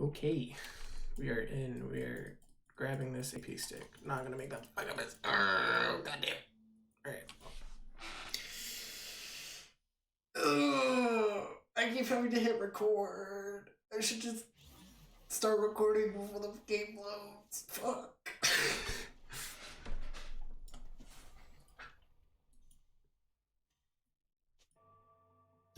Okay, we are in. We are grabbing this AP stick. Not gonna make that fuck up. Oh, goddamn. Alright. I keep having to hit record. I should just start recording before the game loads. Fuck.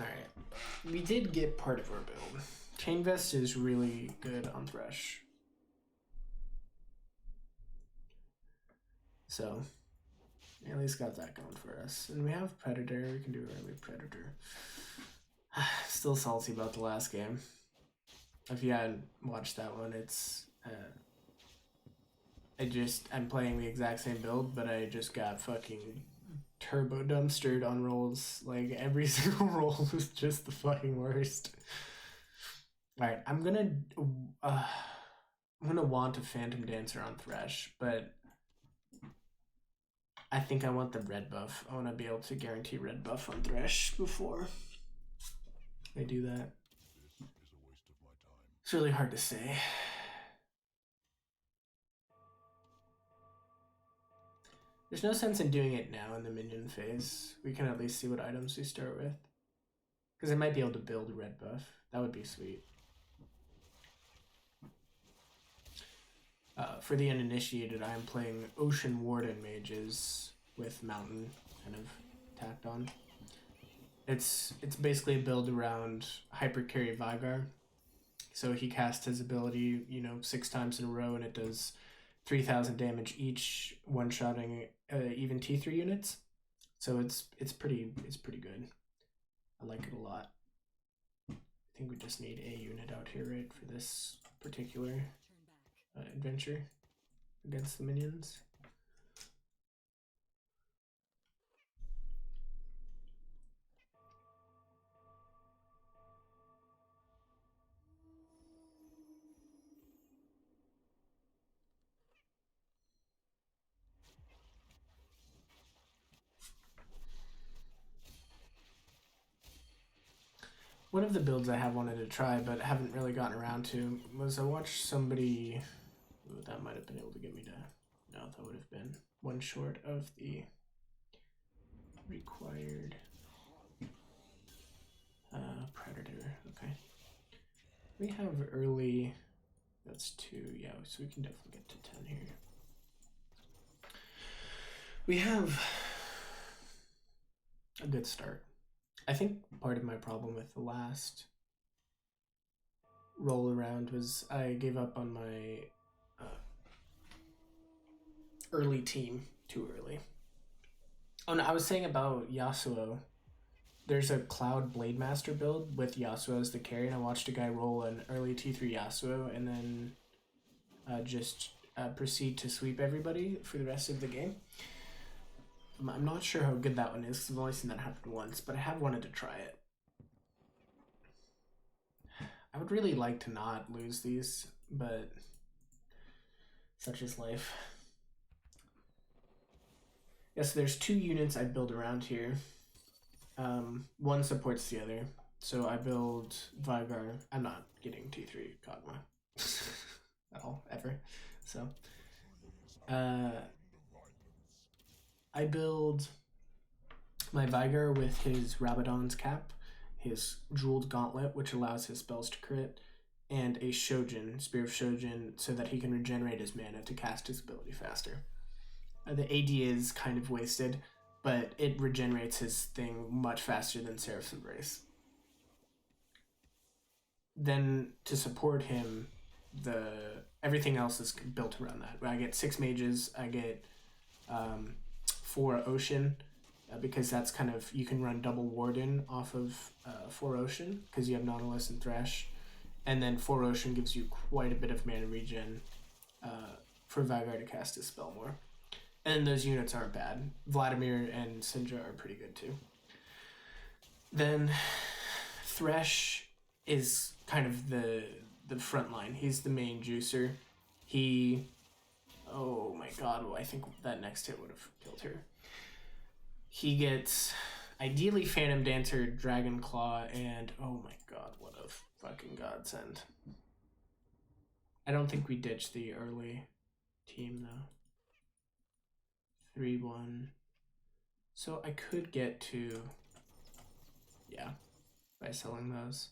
Alright. We did get part of our build. Chain Vest is really good on Thresh. So, at least got that going for us. And we have Predator. We can do early Predator. Still salty about the last game. If you hadn't watched that one, it's... I'm playing the exact same build, but I just got fucking turbo dumpstered on rolls. Like, every single roll was just the fucking worst. Alright, I'm gonna want a Phantom Dancer on Thresh, but I think I want the red buff. I want to be able to guarantee red buff on Thresh before I do that. It's really hard to say. There's no sense in doing it now in the minion phase. We can at least see what items we start with. Because I might be able to build a red buff. That would be sweet. For the uninitiated, I am playing Ocean Warden mages with Mountain kind of tacked on. It's basically a build around Hypercarry Vygar. So he casts his ability, 6 times in a row, and it does 3,000 damage each, one-shotting even T3 units. So it's pretty good. I like it a lot. I think we just need a unit out here, right, for this particular adventure against the minions. One of the builds I have wanted to try but haven't really gotten around to was I watched somebody... Ooh, that might have been able to get me to... No, that would have been one short of the required Predator. Okay. We have early... That's 2, yeah, so we can definitely get to 10 here. We have a good start. I think part of my problem with the last roll around was I gave up on my early team too early. Oh no, I was saying about Yasuo. There's a Cloud Blade Master build with Yasuo as the carry, and I watched a guy roll an early T3 Yasuo and then just proceed to sweep everybody for the rest of the game. I'm not sure how good that one is because I've only seen that happen once, but I have wanted to try it. I would really like to not lose these, but such is life. Yes, there's 2 units I build around here. One supports the other. So I build Vygar. I'm not getting T3 Kog'Maw at all, ever. So I build my Vygar with his Rabadon's Cap, his Jeweled Gauntlet, which allows his spells to crit, and a Shojin, Spear of Shojin, so that he can regenerate his mana to cast his ability faster. The AD is kind of wasted, but it regenerates his thing much faster than Seraph's Embrace. Then to support him, everything else is built around that. I get 6 mages, I get 4 Ocean, because that's kind of, you can run double Warden off of 4 Ocean, because you have Nautilus and Thresh, and then 4 Ocean gives you quite a bit of mana regen for Vygar to cast his spell more. And those units aren't bad. Vladimir and Syndra are pretty good too. Then Thresh is kind of the front line. He's the main juicer. Oh my god, well, I think that next hit would have killed her. He gets ideally Phantom Dancer, Dragon Claw, and oh my god, what a fucking godsend. I don't think we ditched the early team though. 3-1. So I could get to, yeah, by selling those.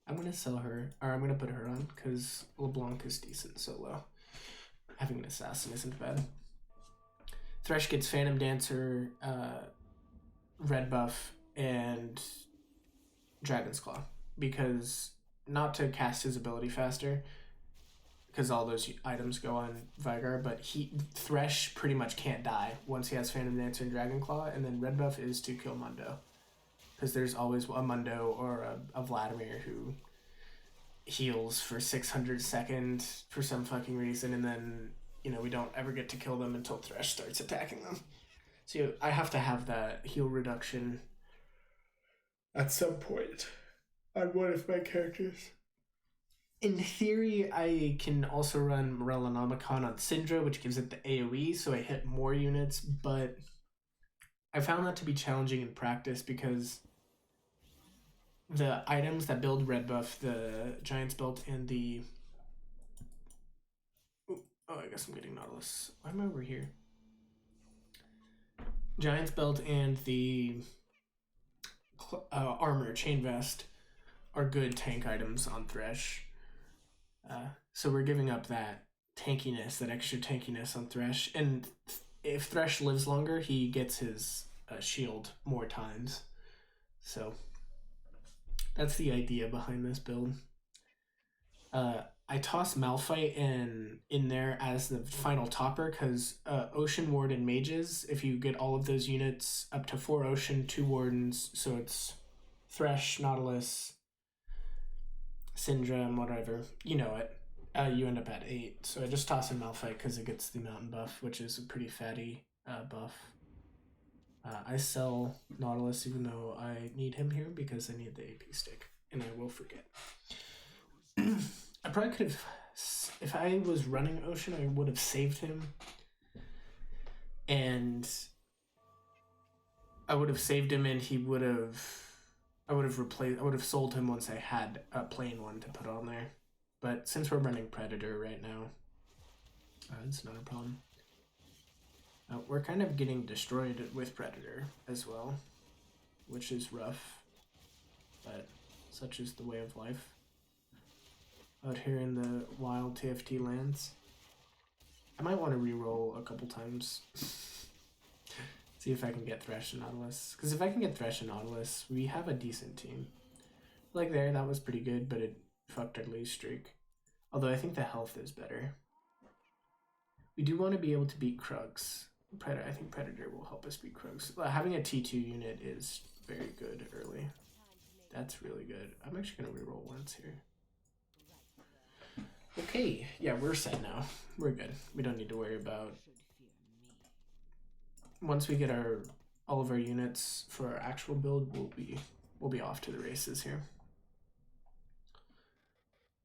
I'm gonna sell her, or I'm gonna put her on because LeBlanc is decent solo. Having an assassin isn't bad. Thresh gets Phantom Dancer, red buff, and Dragon's Claw because not to cast his ability faster, because all those items go on Vigar, but Thresh pretty much can't die once he has Phantom Dancer and Dragon Claw, and then red buff is to kill Mundo, because there's always a Mundo or a Vladimir who heals for 600 seconds for some fucking reason, and then, you know, we don't ever get to kill them until Thresh starts attacking them. So I have to have that heal reduction at some point on one of my characters. In theory, I can also run Morellonomicon on Syndra, which gives it the AoE, so I hit more units, but I found that to be challenging in practice because the items that build red buff, the Giant's Belt and the... Oh, I guess I'm getting Nautilus. Why am I over here? Giant's Belt and the armor, Chain Vest, are good tank items on Thresh. So we're giving up that tankiness, that extra tankiness on Thresh. And if Thresh lives longer, he gets his shield more times. So that's the idea behind this build. I toss Malphite in there as the final topper because Ocean Warden Mages, if you get all of those units up to 4 Ocean, 2 Wardens, so it's Thresh, Nautilus, Syndra, and whatever, you know it, you end up at 8. So I just toss in Malphite because it gets the mountain buff, which is a pretty fatty buff. I sell Nautilus even though I need him here because I need the AP stick, and I will forget. I probably could have, if I was running Ocean, I would have saved him, and I would have saved him, and he would have, I would have sold him once I had a plain one to put on there. But since we're running Predator right now, it's not a problem. We're kind of getting destroyed with Predator as well, which is rough, but such is the way of life out here in the wild TFT lands. I might want to reroll a couple times. See if I can get Thresh and Nautilus. Because if I can get Thresh and Nautilus, we have a decent team. Like there, that was pretty good, but it fucked our lose streak. Although I think the health is better. We do want to be able to beat Krugs. I think Predator will help us beat Krugs. Having a T2 unit is very good early. That's really good. I'm actually going to reroll once here. Okay, yeah, we're set now. We're good. We don't need to worry about... Once we get all of our units for our actual build, we'll be off to the races here.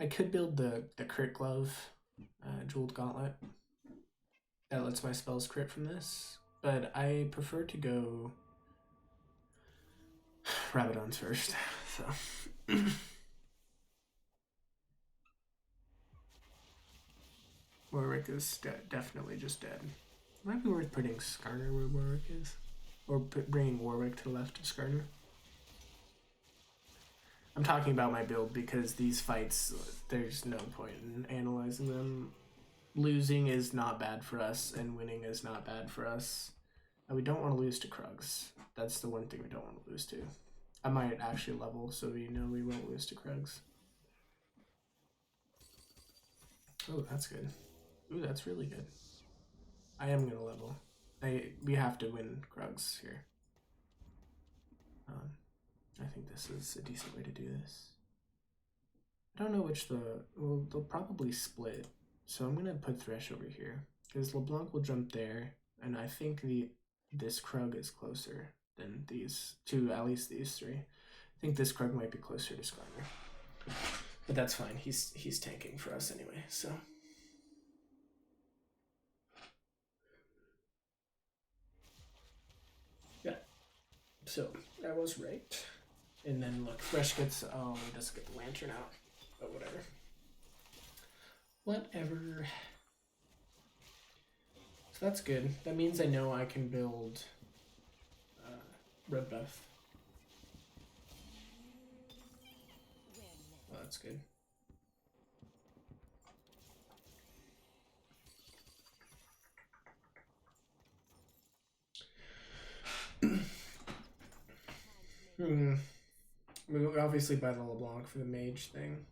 I could build the crit glove, jeweled gauntlet. That lets my spells crit from this, but I prefer to go Rabadons first. So Warwick is definitely just dead. Might be worth putting Skarner where Warwick is, or bringing Warwick to the left of Skarner. I'm talking about my build because these fights, there's no point in analyzing them. Losing is not bad for us, and winning is not bad for us. And we don't want to lose to Krugs. That's the one thing we don't want to lose to. I might actually level so we know we won't lose to Krugs. Oh, that's good. Ooh, that's really good. I am going to level. We have to win Krugs here. I think this is a decent way to do this. I don't know which well, they'll probably split. So I'm going to put Thresh over here, because LeBlanc will jump there, and I think this Krug is closer than these two, at least these three. I think this Krug might be closer to Skarner. But that's fine, he's tanking for us anyway, so. Yeah, so I was right. And then look, Thresh gets, oh, he doesn't get the lantern out, but whatever. Whatever. So that's good. That means I know I can build red buff. Well, that's good. We would obviously buy the LeBlanc for the mage thing.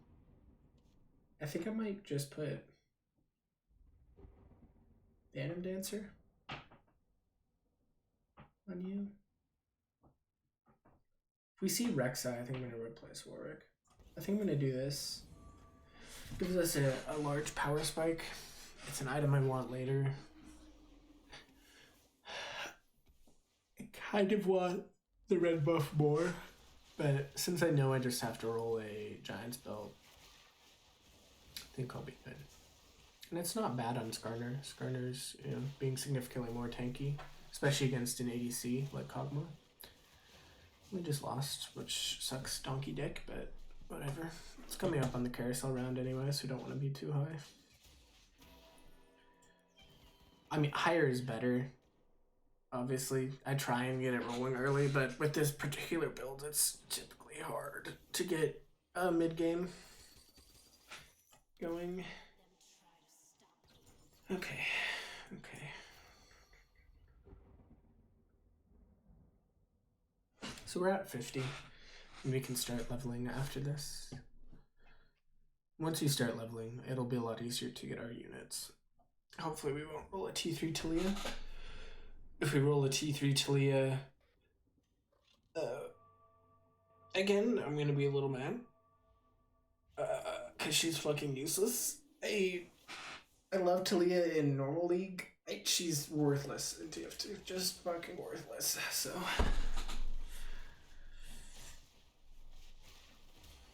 I think I might just put Phantom Dancer on you. If we see Rek'Sai, I think I'm going to replace Warwick. I think I'm going to do this. Gives us a large power spike. It's an item I want later. I kind of want the red buff more, but since I know I just have to roll a Giant's Belt, I think I'll be good. And it's not bad on Skarner. Skarner's, you know, being significantly more tanky, especially against an ADC like Kog'Maw. We just lost, which sucks donkey dick, but whatever. It's coming up on the carousel round anyway, so we don't want to be too high. I mean, higher is better. Obviously, I try and get it rolling early, but with this particular build, it's typically hard to get a mid-game going. Okay. So we're at 50, and we can start leveling after this. Once we start leveling, it'll be a lot easier to get our units. Hopefully we won't roll a T3 Talia. If we roll a T3 Talia, again, I'm gonna be a little mad. Cause she's fucking useless. I love Talia in normal league. She's worthless in TF2. Just fucking worthless, so...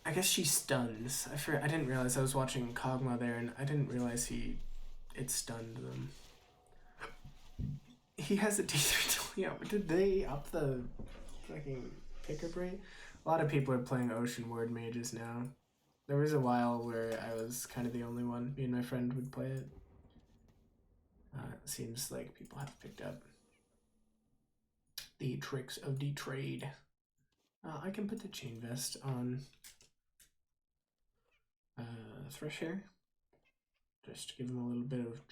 I guess she stuns. I didn't realize I was watching Kog'Maw there, and I didn't realize it stunned them. He has a T3 Talia. Did they up the fucking pickup rate? A lot of people are playing Ocean Ward Mages now. There was a while where I was kind of the only one. Me and my friend would play it. It seems like people have picked up the tricks of the trade. I can put the chain vest on Thresh Hair. Just to give him a little bit of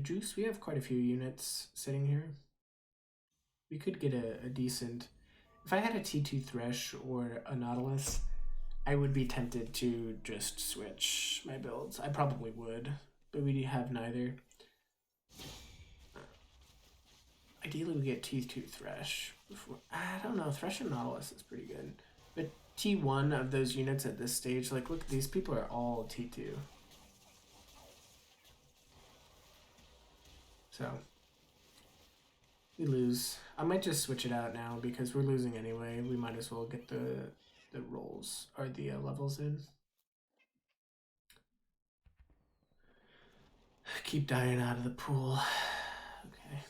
juice. We have quite a few units sitting here. We could get a decent... If I had a T2 Thresh or a Nautilus, I would be tempted to just switch my builds. I probably would, but we have neither. Ideally, we get T2 Thresh. I don't know, Thresh and Nautilus is pretty good. But T1 of those units at this stage, like, look, these people are all T2. So, we lose. I might just switch it out now because we're losing anyway. We might as well get the rolls, or the levels in. Keep dying out of the pool. Okay.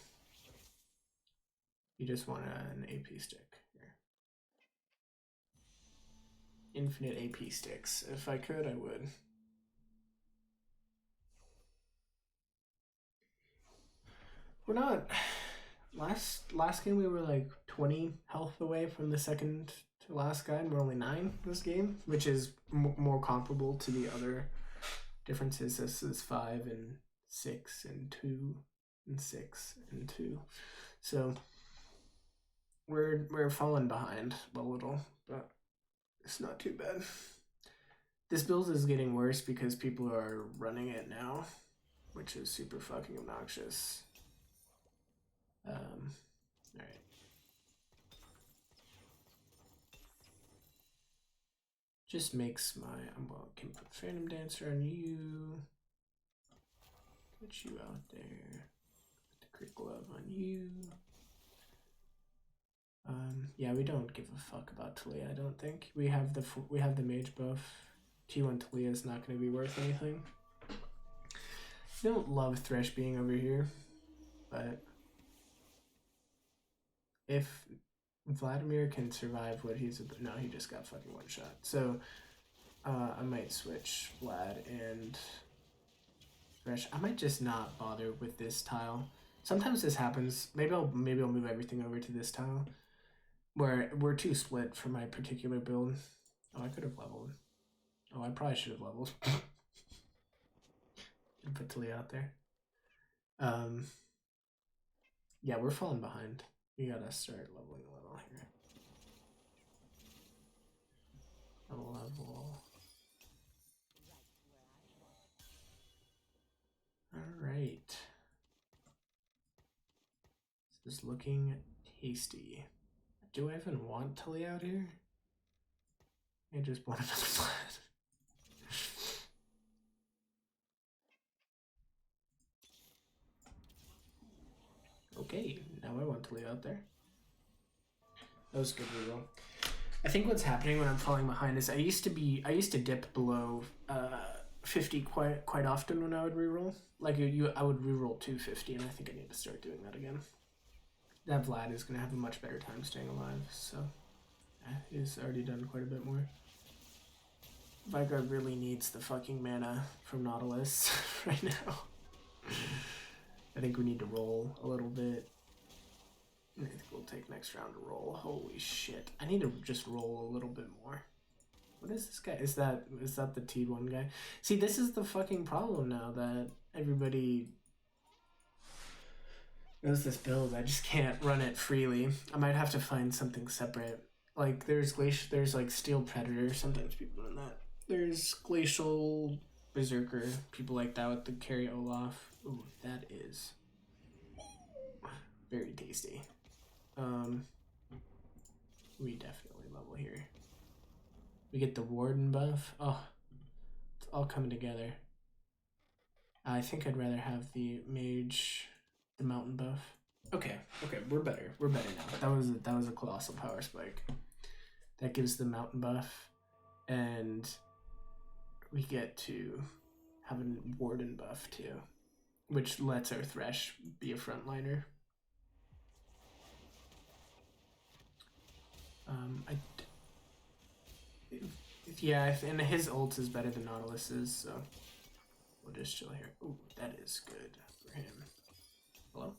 You just want an AP stick here. Infinite AP sticks. If I could, I would. We're not... Last game we were like 20 health away from the second to last guy, and we're only 9 this game, which is more comparable to the other differences. This is 5 and 6 and 2 and 6 and 2. So we're falling behind a little, but it's not too bad. This build is getting worse because people are running it now, which is super fucking obnoxious. Alright. Just makes my... can put Phantom Dancer on you. Get you out there. Put the Crit Glove on you. Yeah, we don't give a fuck about Talia, I don't think. We have the Mage buff. T1 Talia is not going to be worth anything. I don't love Thresh being over here, but if Vladimir can survive what he's... No, he just got fucking one shot. So I might switch Vlad and Thresh. I might just not bother with this tile. Sometimes this happens. Maybe I'll move everything over to this tile. Where we're too split for my particular build. Oh, I could have leveled. Oh, I probably should have leveled. Put Talia out there. Yeah, we're falling behind. We gotta start leveling a little here. Level. Alright. This is looking tasty. Do I even want Tully out here? I just want another flat. Okay, now I want Tully out there. That was a good reroll. I think what's happening when I'm falling behind is I used to dip below 50 quite often when I would reroll. Like I would reroll 250, and I think I need to start doing that again. That Vlad is gonna have a much better time staying alive, so he's already done quite a bit more. Vigard really needs the fucking mana from Nautilus right now. I think we need to roll a little bit. I think we'll take next round to roll. Holy shit. I need to just roll a little bit more. What is this guy? Is that the T1 guy? See, this is the fucking problem now that everybody knows this build. I just can't run it freely. I might have to find something separate. Like there's like Steel Predator. Sometimes people run that. There's Glacial Berserker. People like that with the carry Olaf. Ooh, that is very tasty. We definitely level here. We get the Warden buff. Oh, it's all coming together. I think I'd rather have the Mage, the Mountain buff. Okay, we're better. We're better now. That was a colossal power spike. That gives the Mountain buff, and we get to have a Warden buff too, which lets our Thresh be a frontliner. Yeah, and his ult is better than Nautilus's, so we'll just chill here. Ooh, that is good for him. Hello?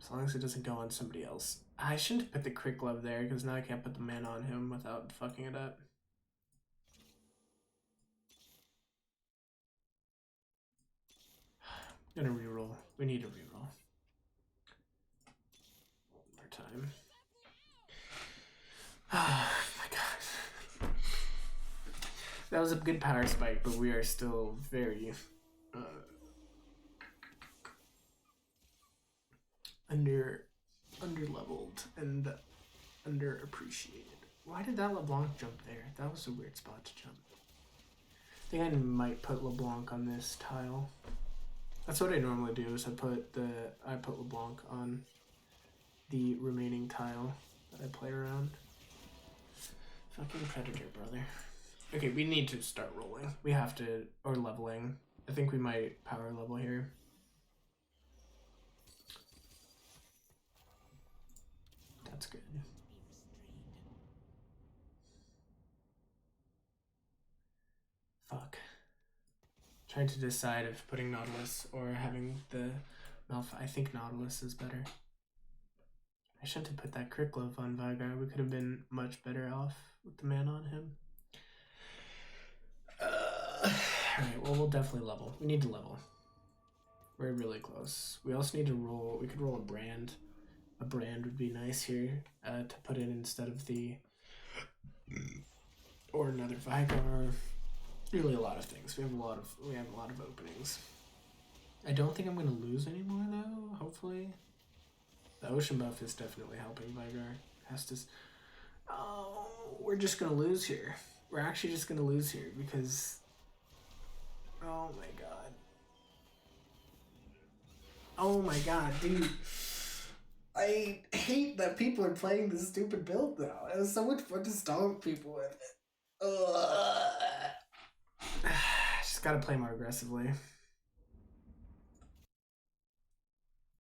As long as it doesn't go on somebody else. I shouldn't put the Crit Glove there, because now I can't put the mana on him without fucking it up. I'm gonna reroll. We need to reroll. One more time. Oh my god. That was a good power spike, but we are still very under-leveled and underappreciated. Why did that LeBlanc jump there? That was a weird spot to jump. I think I might put LeBlanc on this tile. That's what I normally do, is I put LeBlanc on the remaining tile that I play around. Fucking Predator, brother. Okay, we need to start rolling. We have to, or leveling. I think we might power level here. That's good. Fuck. Trying to decide if putting Nautilus or having the Malphite. I think Nautilus is better. I shouldn't have put that Crit Glove on Vigard. We could have been much better off with the mana on him. Alright, well, we'll definitely level. We need to level. We're really close. We also need to roll. We could roll a brand. A brand would be nice here to put in instead of the... Or another Vigard. Really a lot of things. We have a lot of openings. I don't think I'm going to lose anymore, though, hopefully. The Ocean buff is definitely helping Vigard. Has to... Oh, we're just going to lose here. We're actually just going to lose here because... Oh my god. Oh my god, dude. I hate that people are playing this stupid build now. It was so much fun to stomp people with it. Just gotta play more aggressively.